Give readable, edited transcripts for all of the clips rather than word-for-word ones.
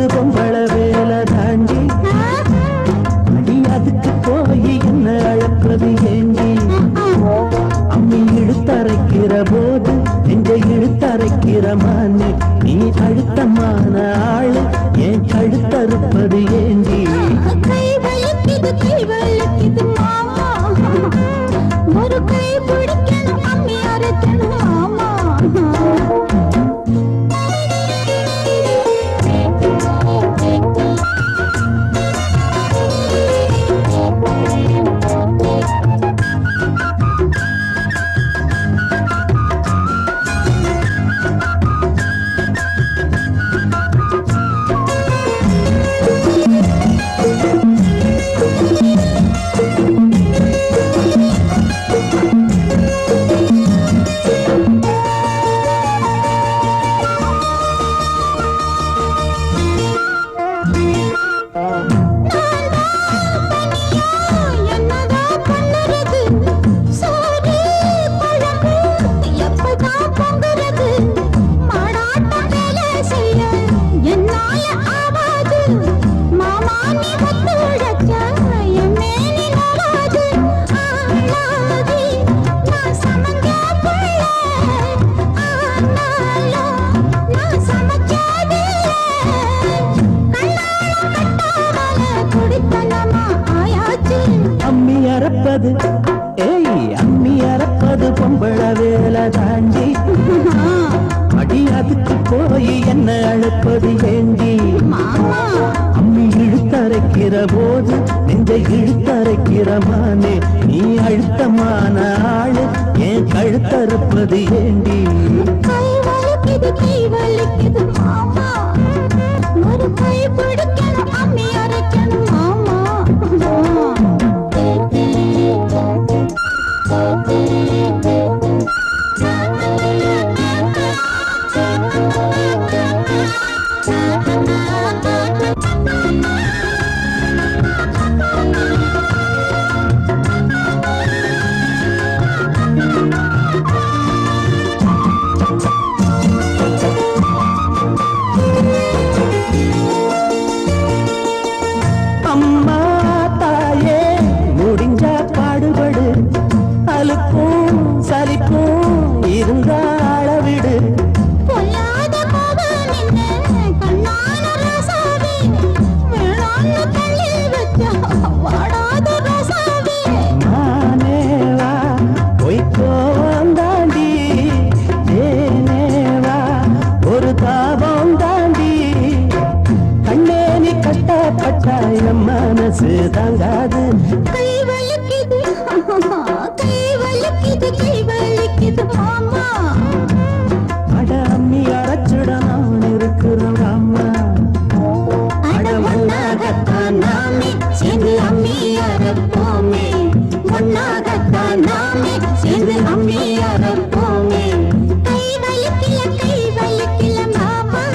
பொம்பள வேலை தாண்டி அடி அதுக்கு போய் என்ன அழப்பது ஏண்டி அம்மி இழுத்தரைக்கிற போது நெஞ்ச இழுத்தரைக்கிற மானே நீ அழுத்தமான ஆளு ஏன் கழுத்தறுப்பது ஏண்டி கை வலிக்குது மாமா ஒரு கை பிடிக்கணும் அம்மி அரைக்கணும் மாமா அம்மி அறப்பது பொம்பள வேலை தாண்டி அடி அதுக்கு போய் என்ன அழைப்பது ஏண்டி அம்மி இழுத்தரைக்கிற போது நெஞ்ச இழுத்தரைக்கிற மானே நீ அழுத்தமான ஆளு ஏன் கழுத்தறுப்பது ஏண்டி கை வலிக்குது மாமா ஒரு கை பிடிக்கணும் அம்மி அரைக்கணும் மாமா அம்மா தாயே முடிஞ்சா பாடுபடு அலுப்பும் சலிப்பும் இருந்தா அளவிடு பொல்லாத கோபம் என்ன கண்ணான ரசாவே வேளாண்மை தள்ளி வச்சா வாடாத ரசாவே மானேவா பொய்க்கோவம் தாண்டி ஏனேவா ஒரு தாபம் தாண்டி கண்ணே நீ கஷ்டப்பட்டா என் மனசு தாங்காது கை வலிக்குது மாமா அட அம்மி அரைச்சுட நான் இருக்கிறோம் அம்மா அட ஒன்னாகத்தான் நாமே சேர்ந்து அம்மி அரைப்போமே ஒன்னாகத்தான் நாமே சேர்ந்து அம்மி அரைப்போமே கை வலிக்கல மாமா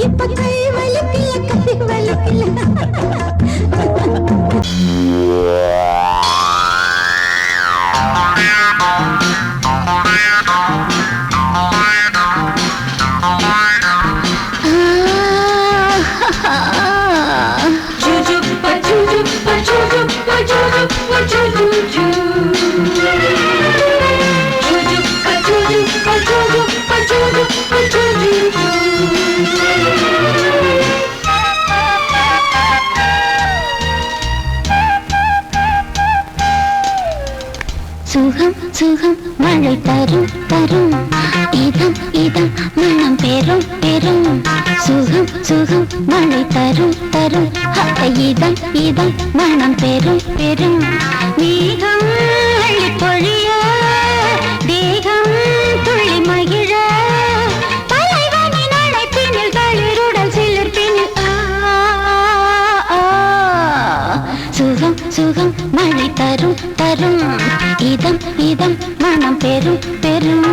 இப்ப கை வலிக்கல சுகம் சுகம் மழை தரும் தரும் இதம் இதம் மனம் பெரும் பெரும் சுகம் சுகம் மழை தரும் தரும் இதம் இதம் மனம் பெரும் பெரும் மேகம் அள்ளி பொழிய தேகம் துள்ளி மகிழ சுகம் சுகம் மழை தரும் தரும் இதம் இதம் மனம் பெரும் பெரும்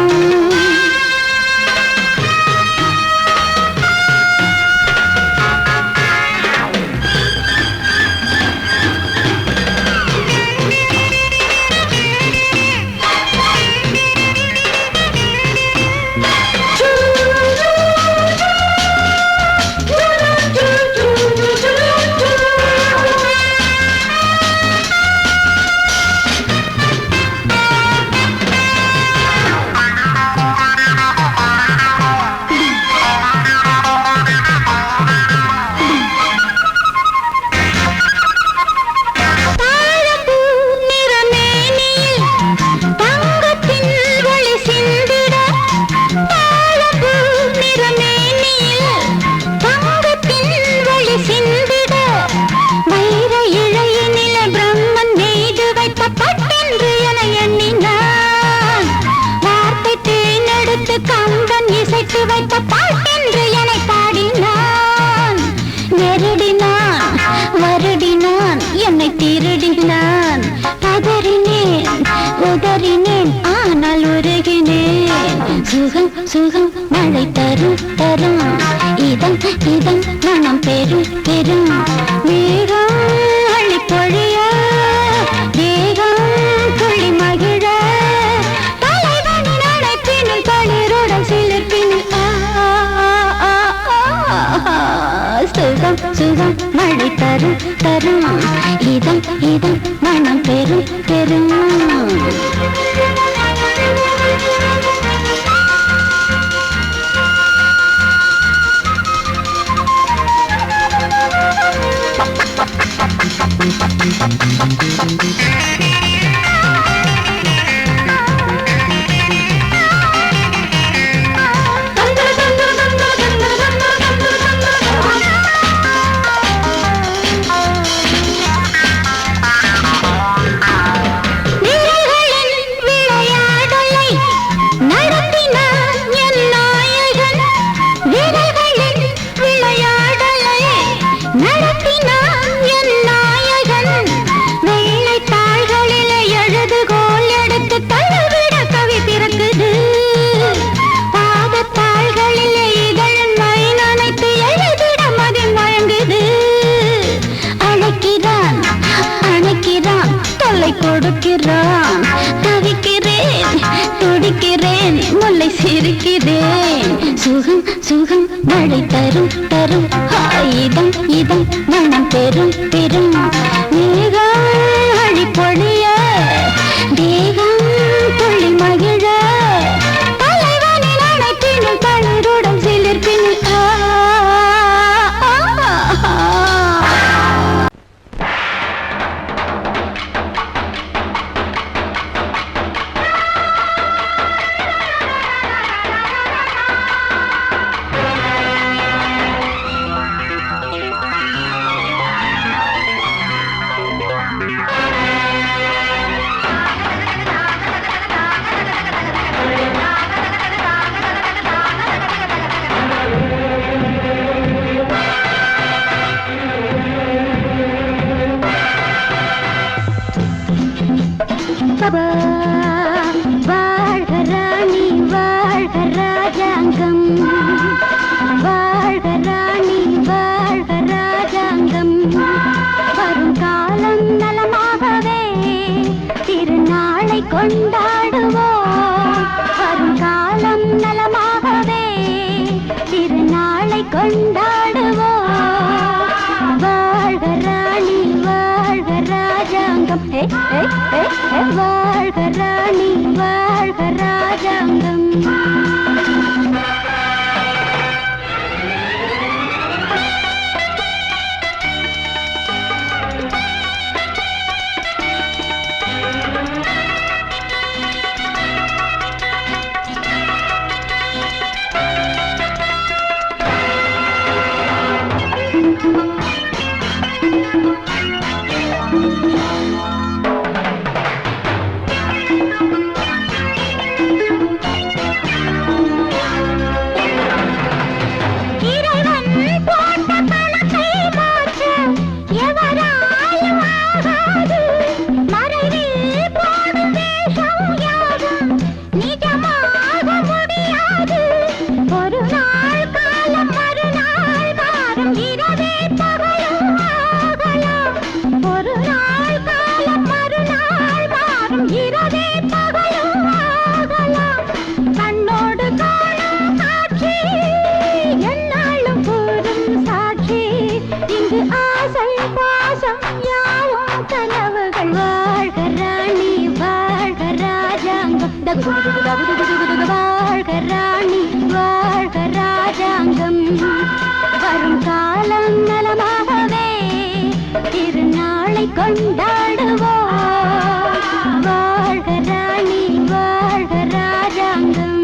திருடினான் பதறினேன் உதறினேன் ஆனால் உருகினேன் சுகம் சுகம் மழை தரும் தரும் இதம் இதம் மனம் பெரும் பெரும் மேகம் அள்ளி பொழிய தேகம் துள்ளி மகிழ தலைவனின் அழைப்பினில் தளிருடன் சிலிர்ப்பினில் சுகம் சுகம் மழை தரும் தரும் இதம் இதம் மனம் பெரும் பெரும் கொடுக்கிறான் தவிக்கிறேன் துடிக்கிறேன் முல்லை சிரிக்கிறேன் சுகம் சுகம் மழை தரும் தரும் இதம் இதம் மனம் பெரும் பெரும் மேகம் அழி பொழிய தேகம் துள்ளி மகிழ தலைவனின் அணைப்பினில் தளிருடன் சிலிர்ப்பினில் வாழ்க ராணி வாழ்க ராஜாங்கம் வாழ்க ராணி வாழ்க ராஜாங்கம் வரும் காலம் நலமாகவே திருநாளை கொண்டாடுவோம் வரும் காலம் நலமாகவே திருநாளை கொண்டாடுவோம் வாழ்க ராணி வாழ்க ராஜாங்கம் வாழ்க ராணி வாழ்க ராஜாங்கம் வாழ்க ராணி வாழ்க ராஜாங்கம் வரும் காலம் நலமாகவே திருநாளை கொண்டாடுவோம் வாழ்க ராணி வாழ்க ராஜாங்கம்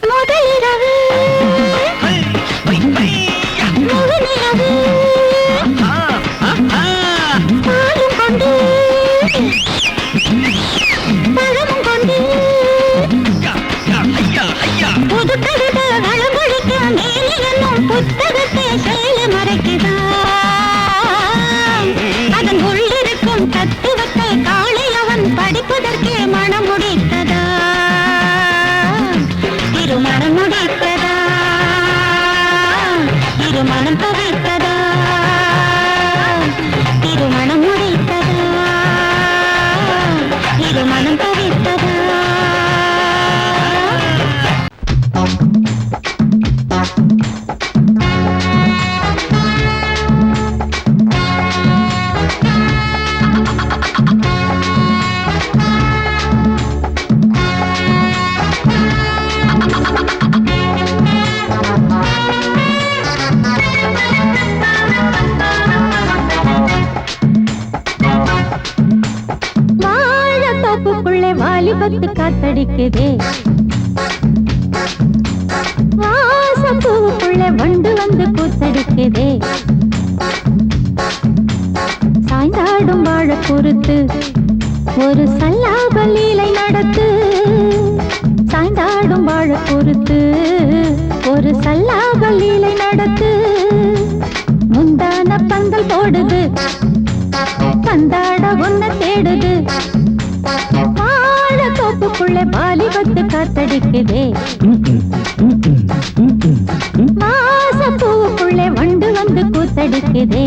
முதலிரவு முகநிலவு பாலும் கொண்டு பழமும் கொண்டு புது கவிதை வளமொழிக்க மேலே என்னும் புத்தகத்தை செயல மறைக்குதா அதன் உள்ளிருக்கும் தத்துவத்தை காலை அவன் படிப்பதற்கே மனம் முடித்ததா திருமணம் முடித்ததா திருமணம் தவிர்த்ததா திருமணம் முடித்ததா திருமணம் தவிர்த்ததா வாலிபத்து காத்தடிக்குதே வாசப்பூவுக்குள்ள வண்டு வந்து கூத்தடிக்குதே சாய்ந்தாடும் வாழ பொறுத்து ஒரு சல்லாப லீலை நடத்து சாய்ந்தாடும் வாழ பொறுத்து ஒரு சல்லாப லீலை நடத்து முந்தான பந்தல் போடுது பந்தாட ஒன்ன தேடுது தோப்புக்குள்ளே வாலிபத்து காத்தடிக்குதே மாசப்பூவுக்குள்ளே வண்டு வந்து கூத்தடிக்குதே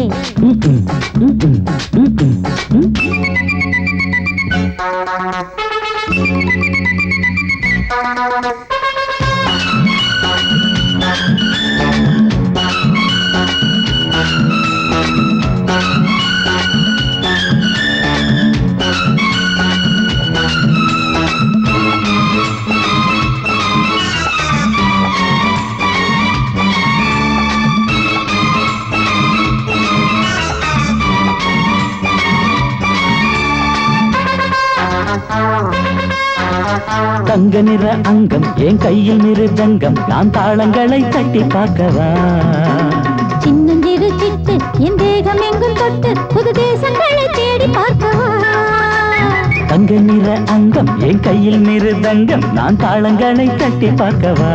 தங்க நிற அங்கம் என் கையில் மிருதங்கம் நான் தாளங்களை தட்டி பார்க்கவா சின்னஞ்சிறு சிட்டு என் தேகம் எங்கும் தொட்டு புது தேசங்களை தேடி பார்க்கவா தங்க நிற அங்கம் என் கையில் மிருதங்கம் நான் தாளங்களை தட்டி பார்க்கவா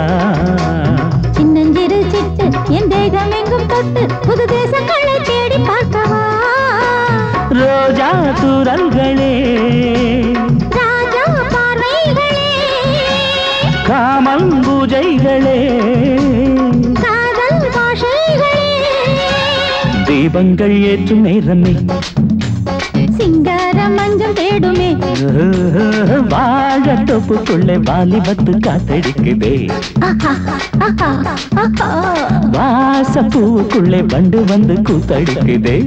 சின்னஞ்சிறு சிட்டு என் தேகம் எங்கும் தொட்டு புது தேசங்களை தேடி பார்க்கவா ரோஜா தூரல்களே காமன் பூஜைகளே காதல் பாஷைகளே தீபங்கள் ஏற்றும் நேரமே சிங்கார மஞ்சள் தேடுமே வாழ தொப்புக்குள்ளே வாலிபத்து காத்தடிக்குதே வாசப்பூவுக்குள்ளே வண்டு வந்து கூத்தடிக்குதே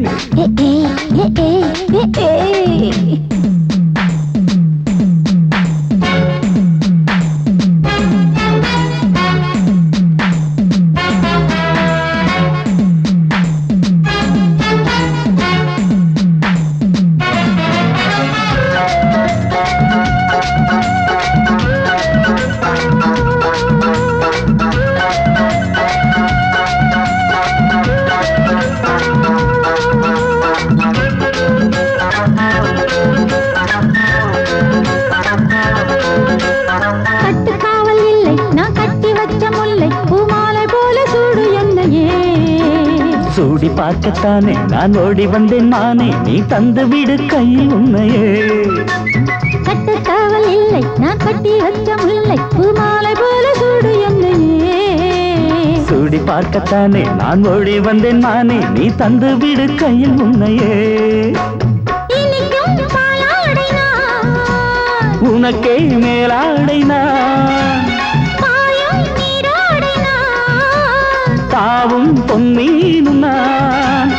சூடி பார்க்கத்தானே நான் ஓடி வந்தேன் மானே நீ தந்து விடு கையில் உன்னையே கட்டுக்காவல் இல்லை நான் கட்டி வச்ச முல்லை பூமாலை போல சூடு என்னையே சூடி பார்க்கத்தானே நான் ஓடி வந்தேன் மானே நீ தந்து விடு கையில் உன்னையே உனக்கே மேலாடைனா தாவும் பொன்னீனும் நான்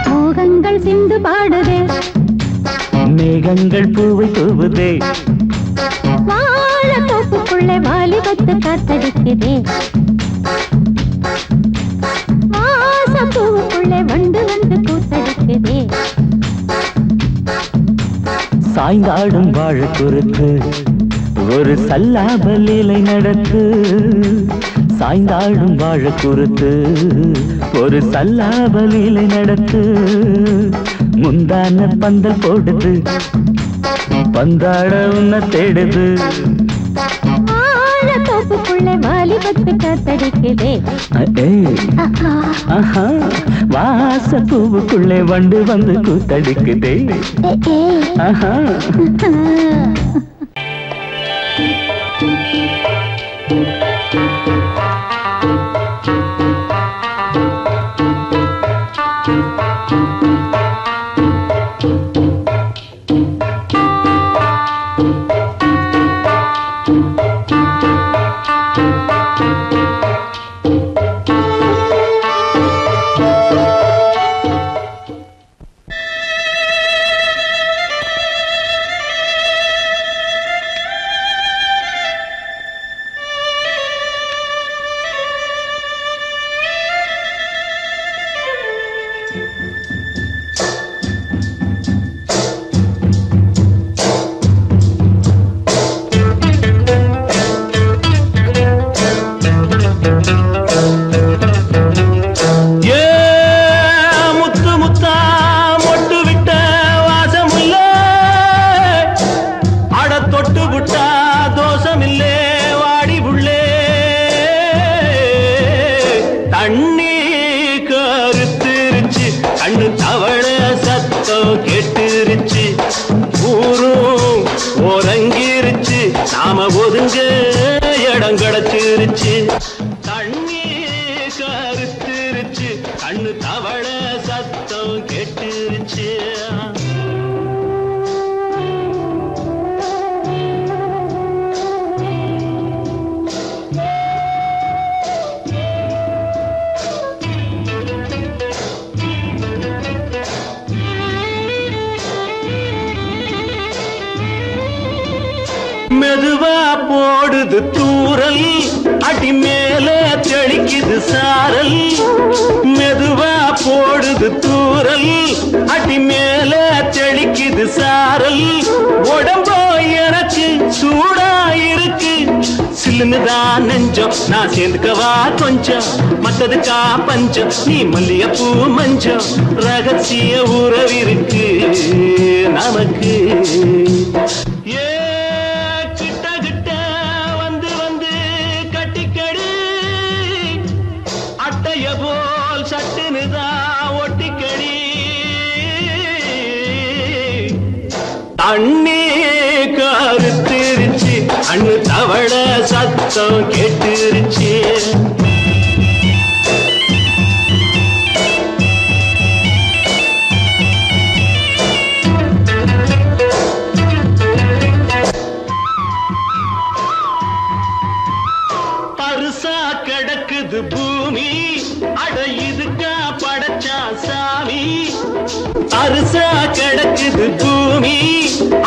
மோகங்கள் சிந்து பாடுதே மேகங்கள் பூவை தூவுதே வாழ தோப்புக்குள்ளே வாலிபத்து காத்தடிக்குதே வாசப்பூவுக்குள்ளே வண்டு வந்து கூத்தடிக்குதே சாய்ந்தாடும் வாழ குறுக்கு ஒரு சல்லாபலீலை நடத்து சாய்ந்தாடும் வாழ குறுத்து ஒரு சல்லாபலீலை நடத்து முந்தான பந்தல் போடுது பந்தாட உன்னை தேடுது தோப்புக்குள்ளே வாலிபத்து காத்தடிக்குதே வாச பூவுக்குள்ளே வண்டு வந்து கூத்தடிக்குதே ஆஹா நாம ஒதுங்க இடம் கிடைச்சிருச்சு தண்ணி கருத்துருச்சு கண்ணு தவள சத்தம் கெட்டுருச்சு மெதுவா போடுது தூரல் அடி மேல தெளிக்குது சாரல் மெதுவா போடுது தூரல் அடி மேல தெளிக்குது சாரல் உடம்போ எனக்கு சூடா இருக்கு சில்லுன்னுதான் நெஞ்சம் நான் சேர்ந்துக்கவா கொஞ்சம் மத்ததுக்கா பஞ்சம் நீ மல்லிகைப்பூ மஞ்சம் ரகசிய உறவிருக்கு நமக்கு தண்ணி கருத்துருச்சு அண்ணு தவள சத்தம் கேட்டுருச்சு பருசா கிடக்குது பூமி அட இதுக்கா படைச்சா சாமி அரிசா கிடக்குது பூமி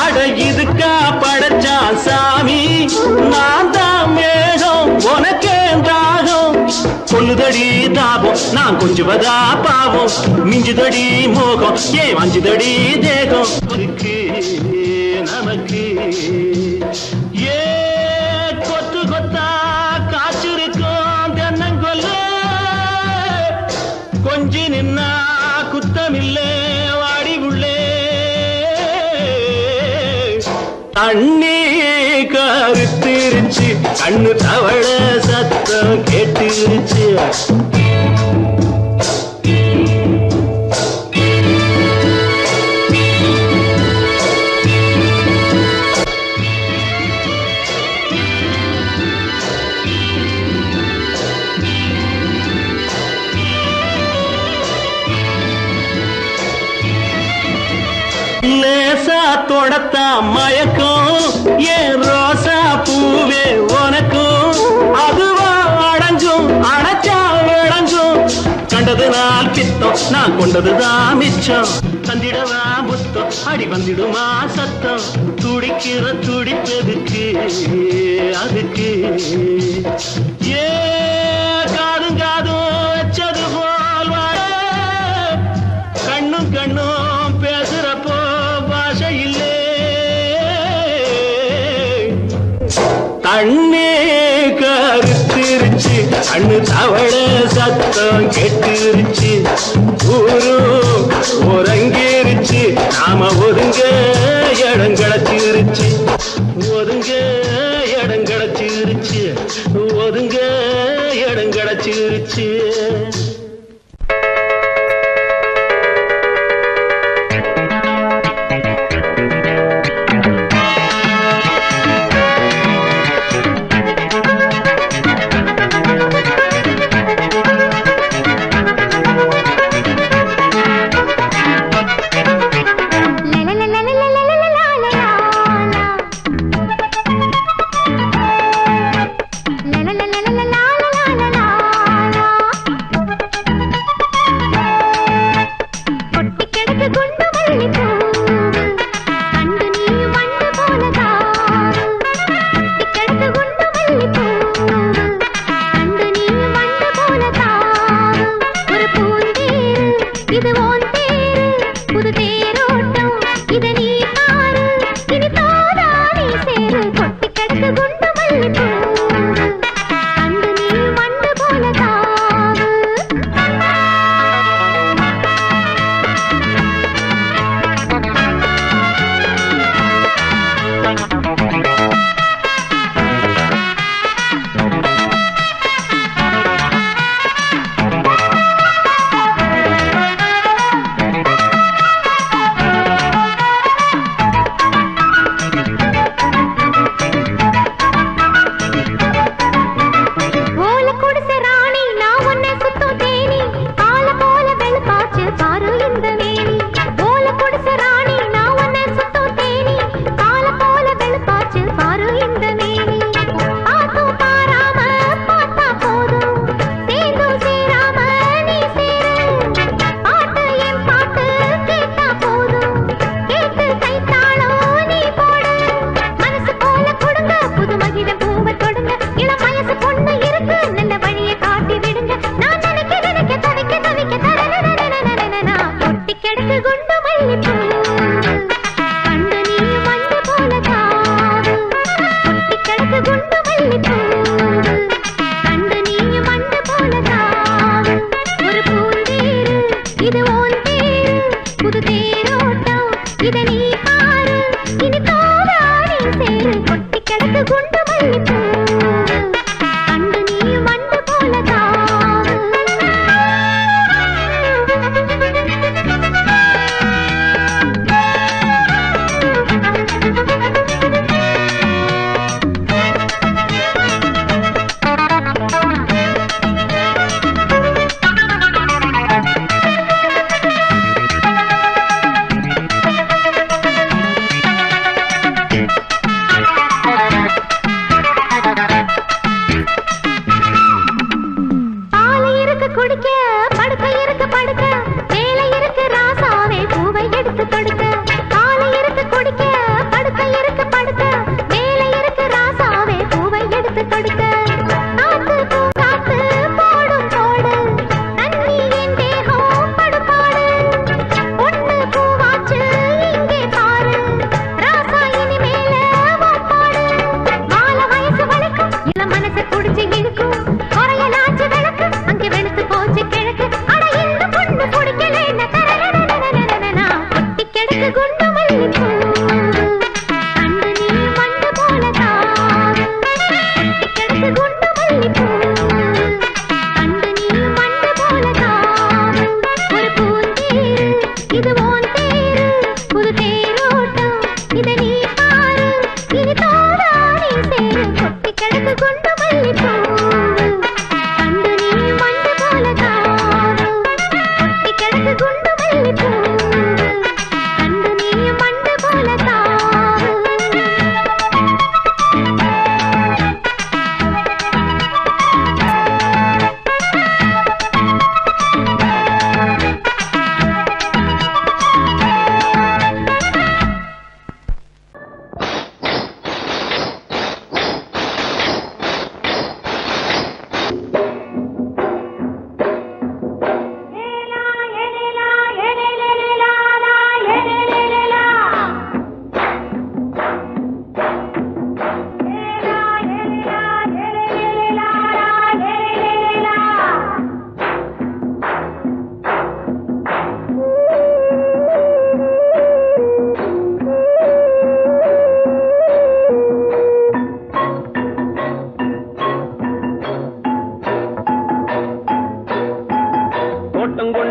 அட இதுக்கா படைச்சா சாமி நான் தான் மேகம் உனக்கே தாகம் கொல்லுதடி தாபம் நான் கொஞ்சுவதா பாவம் மிஞ்சுதடி மோகம் ஏன் வஞ்சுதடி தேகம் நமக்கு ஏ கொத்து கொத்தா காய்ச்சிருக்கோம் தென்னங்கொல்ல கொஞ்சி நின்னா குத்தமில்லே வாடி உள்ளே தண்ணி கருத்திருச்சு கண்ணு தவள சத்தம் கேட்டுருச்சு லேசா தொடத்தா மயக்கம் ஏன் ரோசா பூவே உனக்கும் அதுவா அடங்கும் அடைச்சா விளங்கும் கண்டது நாள் பித்தம் நான் கொண்டதுதான் மிச்சம் தந்திடவா புத்தம் அடி வந்திடுமா சத்தம் துடிக்கிற துடிப்பதுக்கு அதுக்கு ஏ காதும் காதும் வச்சது போல் வாழ கண்ணும் கண்ணும் பேசுறப்போ பாஷை இல்லே கண்ணு தவள சத்தம் கெட்டுருச்சு ஊரும் உறங்கிருச்சு நாம ஒதுங்க இடம் கிடைச்சிருச்சு ஒதுங்க இடம் கிடைச்சிருச்சு ஒதுங்க இடம் கிடைச்சிருச்சு கொட்டி கிடக்கு குண்டு மல்லிப்பூ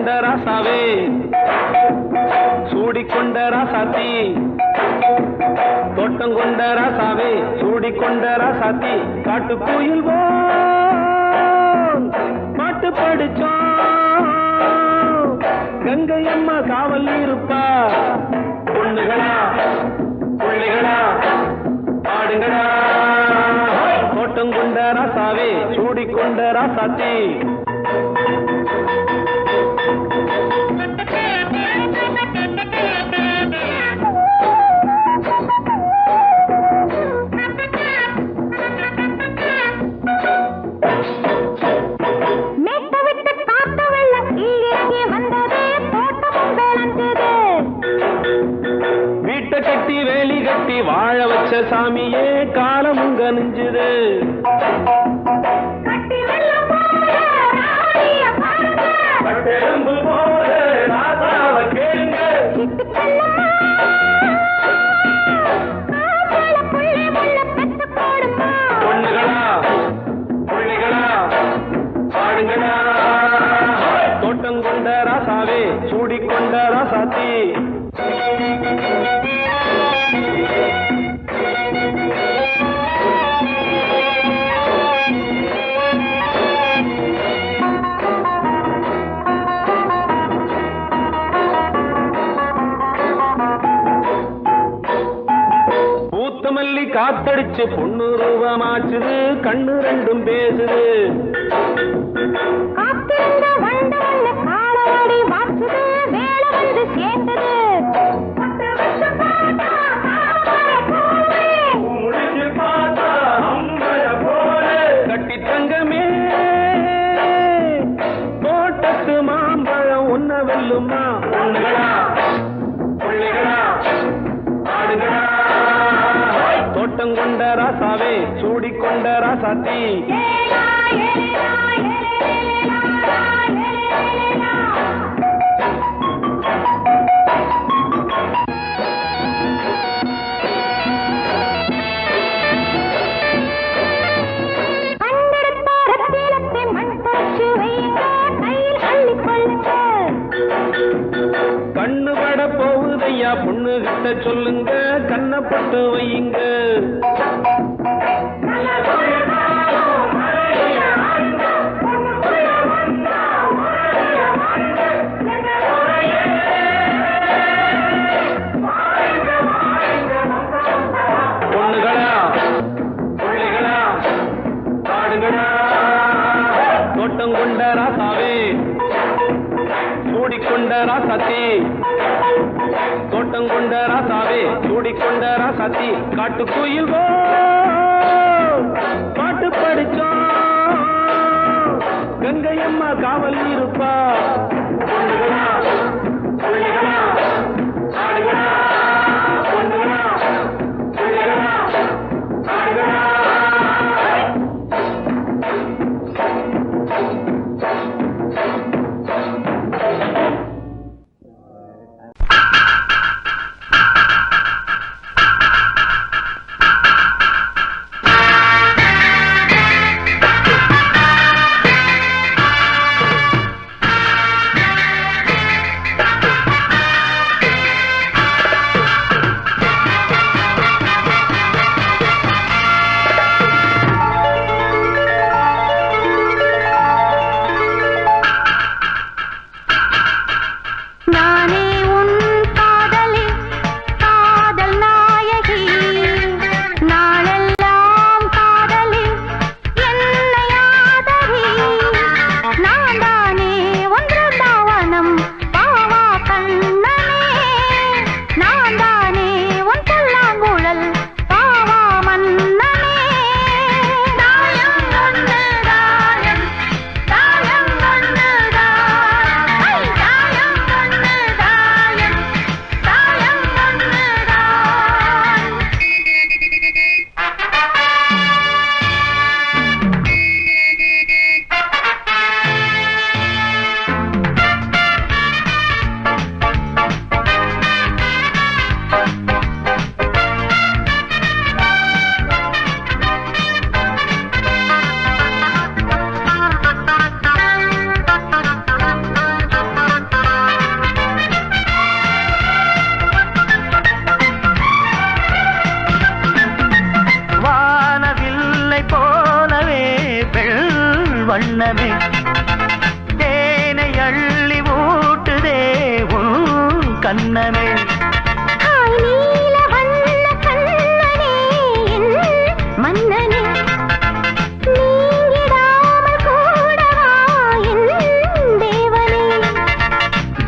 கொண்ட ராசாவே சூடிக்கொண்ட ராசாத்தி தோட்டம் கொண்ட ராசாவே சூடிக்கொண்ட ராசாத்தி காட்டுக்குயில் பாட்டு படிச்சோம் கங்கை அம்மா காவல் இருப்பா பொண்ணுகளா பிள்ளைகளா ஆடுங்களா தோட்டம் கொண்ட ராசாவே சூடிக்கொண்ட ராசாத்தி வீட்டை கட்டி வேலி கட்டி வாழ வச்ச சாமியே காலமுங்க நெஞ்சுது பொண்ணுகளா பிள்ளைகளா ஆடுங்களா தோட்டம் கொண்ட ராசாவே சூடிக்கொண்ட ராசாத்தி பூத்தமல்லி காத்தடிச்சு பொண்ணு ரூபமாச்சுது கண்ணு ரெண்டும் பேசுது கட்டி தங்கமே தோட்டத்து மாம்பழம் உன்ன வெல்லுமா பொண்ணுகளா பிள்ளைகளா ஆடுகளா தோட்டம் கொண்ட ராசாவே சூடிக்கொண்ட ராசாத்தி கண்ணு பட போகுதையா பொண்ணு கிட்ட சொல்லுங்க கண்ணப்பட்டு வையுங்க பொண்ணுகளா பிள்ளைகளா ஆடுகளா தோட்டம் கொண்ட ராசாவே சூடிக்கொண்ட ராசாத்தி தோட்டம் கொண்ட ராசாவே சூடிக்கொண்ட ராசாத்தி காட்டுக்குயில் பாட்டு படிச்சோம் கங்கை அம்மா காவல் இருப்பா பொண்ணுகளா பிள்ளைகளா ஆடுகளா பொண்ணுகளா பிள்ளைகளா ஆடுகளா வண்ணமே தேனை அள்ளி ஊட்டுதே உன் கண்ணமே நீல வண்ண கண்ணனே என் மன்னனே நீங்கிடாமல் கூடவா என் தேவனே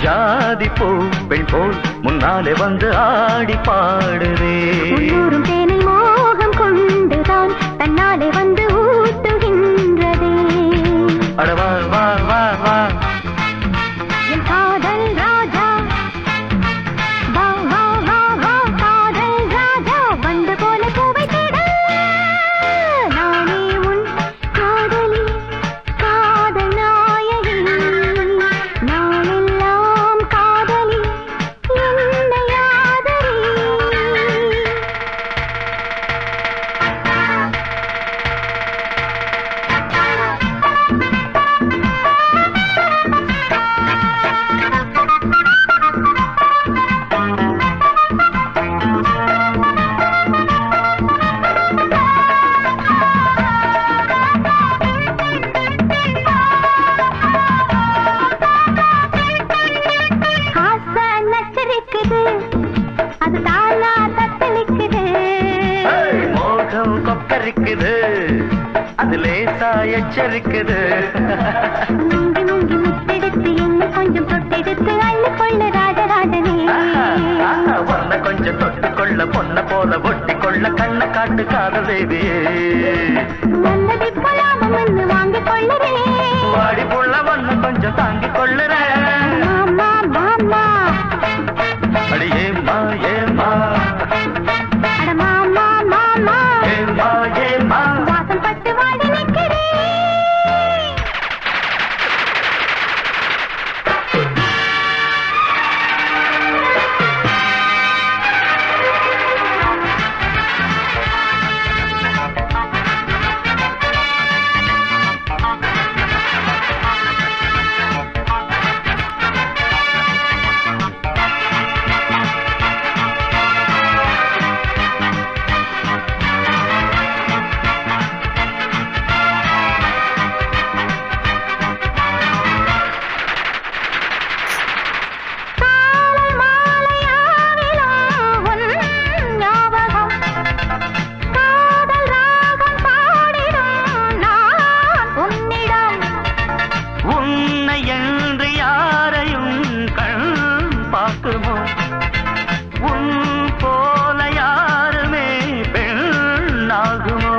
ஜாதி பூ பெண் போல் முன்னாலே வந்து ஆடி பாடுதே உள்ளூரும் தேனை மோகம் கொண்டுதான் தன்னாலே வந்து ஊட்டுகின்றதே அட வா வா வா வா என் காதல் ராஜா வா வா வா வா காதல் ராஜா வந்து போல பூவை தேட நானே உன் காதலி காதல் நாயகி நாளெல்லாம் காதலி என்னை ஆதரி ஆசை நச்சரிக்குது அது தானா தத்தளிக்குது மோகம் கொக்கரிக்குது அது லேசா எச்சரிக்குது முங்கி முங்கி முத்தெடுத்து என்ன கொஞ்சம் தொட்டெடுத்து அள்ளி கொள்ள ராஜராஜனே பொண்ண கொஞ்சம் தொட்டு கொள்ள பொண்ண போல ஒட்டி கொள்ள கண்ண காட்டு காதல் தேவியே நல்லதை போலாம மண்ணு வாங்கிக் கொள்ளவே வாடி புள்ள ஒண்ணு கொஞ்சம் தாங்கிக் கொள்ளுற மாமா மாமா அடி ஏமா ஏமா அட மாமா மாமா ஏமா ஏமா வாசல் பட்டு வாடி நிற்கிறேன் காலை மாலையாவிலும் உன் ஞாபகம் காதல் ராகம் பாடிடும் நான் உன்னிடம் உன்னை என்று யாரையும் கண் பார்க்குமோ உன் போல யாருமே பெண்ணாகுமோ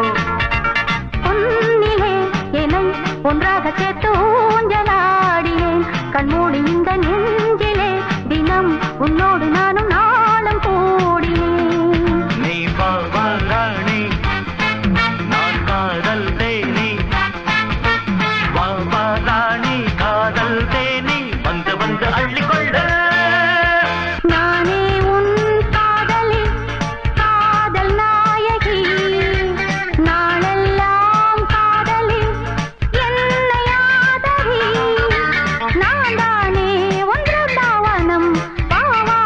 உன்னிலே என்னை ஒன்றாக சேர்த்து ஊஞ்சலாடினேன் கண்மூடி இந்த நெஞ்சிலே தினம் உன்னோடு நானும் நாளும் கூடினேன் நீ வா வா ராணி நான் காதல் தேனி வா வா ராணி காதல் தேனி வந்து வந்து அள்ளிக்கொள்ள நானே உன் காதலி காதல் நாயகி நாளெல்லாம் காதலி என்னை ஆதரி நான் தானே ஒன்று தாவனம் வா வா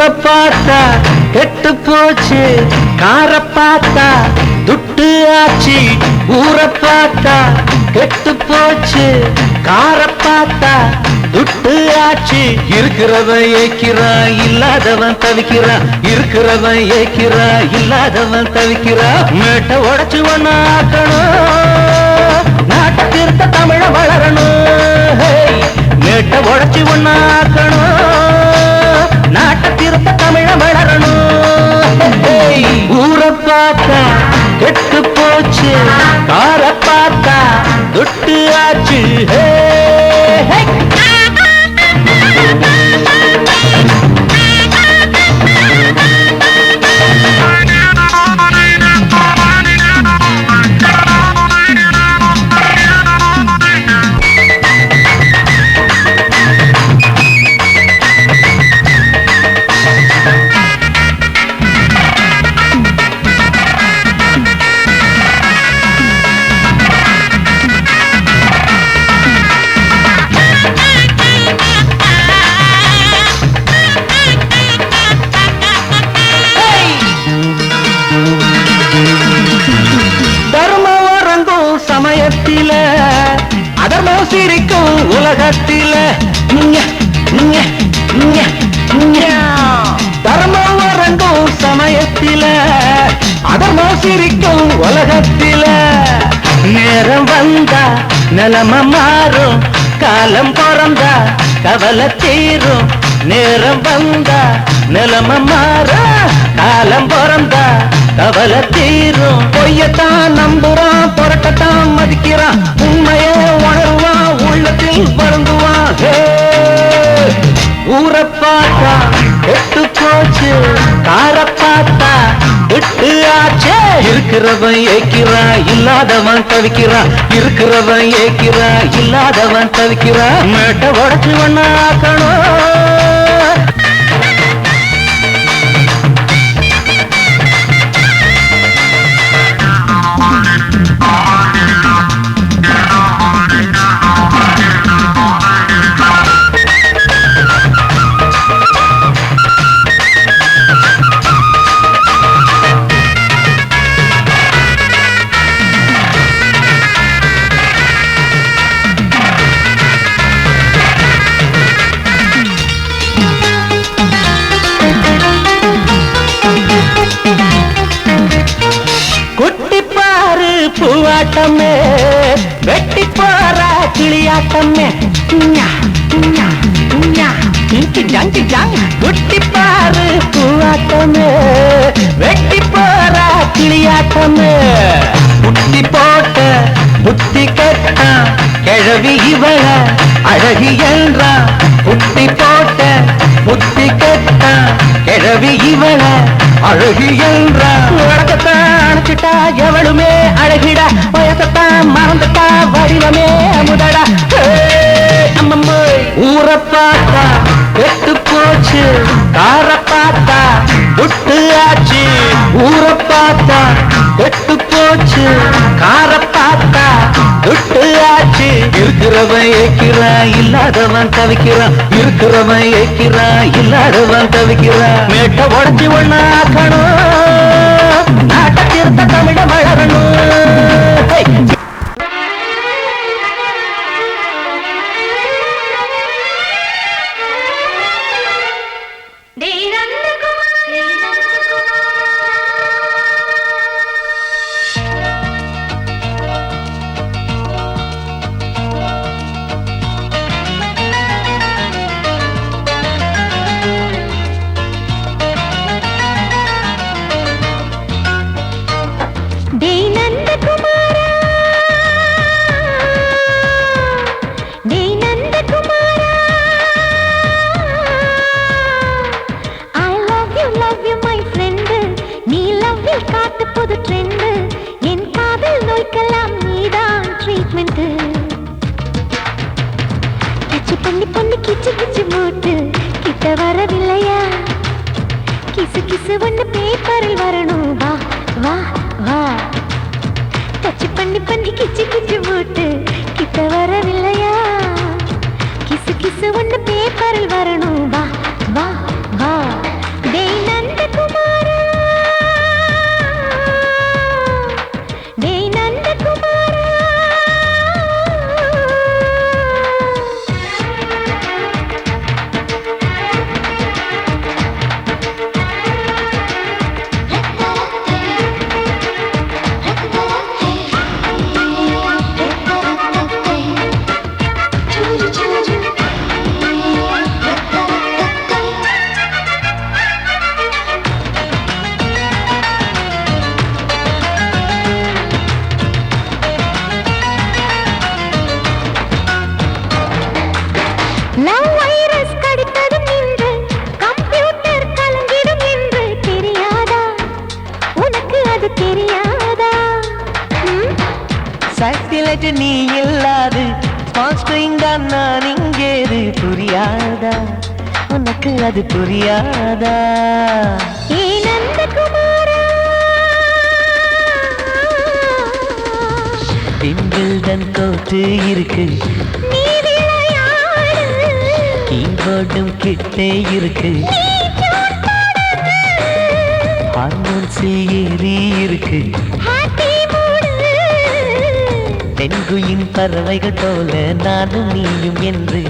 ஊரை பார்த்தா கெட்டு போச்சு, கார பார்த்தா துட்டு ஆச்சு. ஊரை பார்த்தா கெட்டு போச்சு, கார பார்த்தா துட்டு ஆச்சு. இருக்கிறவன் ஏக்கிறான், இல்லாதவன் தவிக்கிறான். இருக்கிறவன் ஏக்கிறான், இல்லாதவன் தவிக்கிறான். மேட்டை உடைச்சு ஒண்ணாக்கணும், நாட்டை திருத்த தமிழ வளரணும். மேட்டை உடைச்சு ஒண்ணாக்கணும், நாட்டை திருத்த தமிழ வளரணும். ஊரை பார்த்தா கெட்டு போச்சு, கார பார்த்தா துட்டு ஆச்சு. சமயத்தில அதர்மம் சிரிக்கும் உலகத்தில. தர்மம் வரங்கும் சமயத்தில அதர்மம் சிரிக்கும் உலகத்தில. நேரம் வந்தா நிலம மாறும், காலம் பிறந்தா கவலை தீரும். நேரம் வந்தா நிலம மாறும், காலம் பிறந்தா கவலை தீரும். பொய்யத்தான் நம்புறான், புரட்டத்தான் மதிக்கிறான். உண்மைய உணர்வான், உள்ளத்தில் வருந்துவான். ஊரை பார்த்தா கெட்டு போச்சு, கார பார்த்தா விட்டு ஆச்சே. இருக்கிறவன் ஏக்கிறான், இல்லாதவன் தவிக்கிறான். இருக்கிறவன் ஏக்கிறான், இல்லாதவன் தவிக்கிறான். மேட்டை உடைச்சு ஒண்ணாக்கணும். பூவாட்டமே வெட்டி போற கிளியாட்டமே. குட்டி பாரு பூவாட்டமே வெட்டி போற கிளியாட்டமே. புட்டி போட்ட புத்தி கெட்டா கிழவி இவள அழகி என்றா. புட்டி போட்ட புத்தி கெட்டா கிழவி இவள அழகி என்றா. உலகத்தான் அணைச்சிட்டா எவளுமே அழகிடா. வயசத்தான் மறந்துட்டா வடிவமே அமுதடா. ஊரை பார்த்தா கெட்டு போச்சு, கார பார்த்தா துட்டு ஆச்சு. ஊரை பார்த்தா கெட்டு போச்சு, கார பார்த்தா துட்டு ஆச்சு. இருக்கிறவன் ஏக்கிறான், இல்லாதவன் தவிக்கிறான். இருக்கிறவன் ஏக்கிறான், இல்லாதவன் தவிக்கிறான். மேட்டை உடைச்சு ஒண்ணாக்கணும், நாட்டை திருத்த தமிழ வளரணும். லவ் வைரஸ் கடித்ததும் நின்று கம்ப்யூட்டர் கலங்கிடும் என்று தெரியாதா உனக்கு அது தெரியாதா சாட்டிலைட் நீ இல்லாது ஸ்மார்ட் தான் நான் இங்கேது புரியாதா உனக்கு அது புரியாதா ஏ நந்தகுமாரா விம்பிள்டன் கோட்டு இருக்கு நீ விளையாடு கீபோர்டும் கிட்டே இருக்கு ஹார்மோன்ஸில் ஏறி இருக்கு ஹாப்பி மூடு பெண்குயின் பறவைகள் போல நானும் நீயும் என்று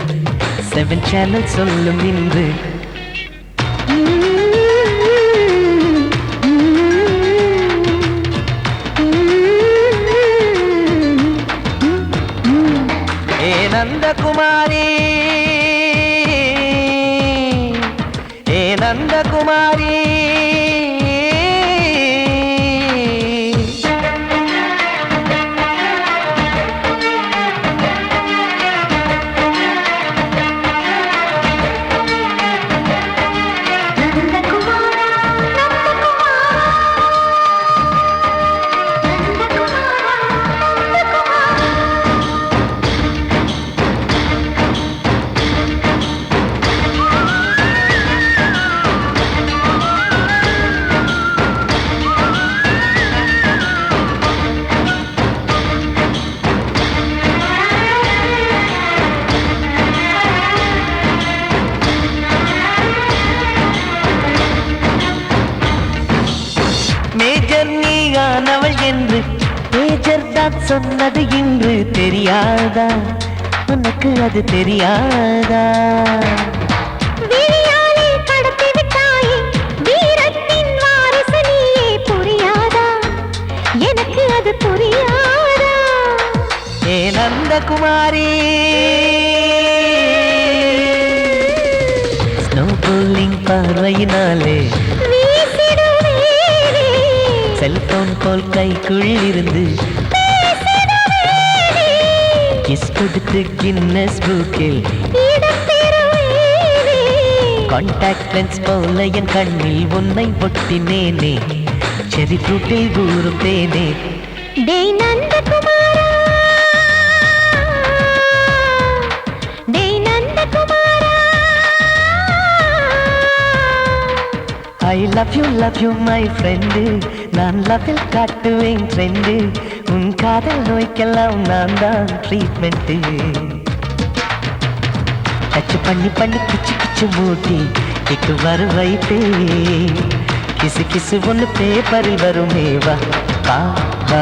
7 சேனல் சொல்லும் இன்று ஏ நந்தகுமாரி ஏ நந்தகுமாரி மேஜர் நீயானவள் என்று மேஜர் தான் சொன்னது இன்று தெரியாதா உனக்கு அது தெரியாதா விழியாலே கடத்தி விட்டாயே வீரத்தின் வாரிசு நீயே புரியாதா எனக்கு அது புரியாதா ஏ நந்தகுமாரி ஸ்னோ போலிங் பார்வையினாலே வீசிடுவேனே செல்போன் போல் கைக்குள் இருந்து பேசிடுவேனே கிஸ் கொடுத்து கின்னஸ் புக்கில் இடம் பெறுவேனே கான்டாக்ட் லென்ஸ் போல என் கண்ணில் உன்னை ஒட்டினேனே செரி ஃப்ரூட்டில் ஊறும் தேனே டேய் நந்தகுமாரா டேய் நந்தகுமாரா I love you my friend நான் லவ்வில் காட்டுவேன் ட்ரெண்டு உன் காதல் நோய்க்கெல்லாம் நான் தான் ட்ரீட்மெண்ட்டு டச் பண்ணி பண்ணி கிச்சு கிச்சு மூட்டி கிக்கு வர வைப்பே கிசு கிசு ஒன்று பேப்பரில் வருமே வா வா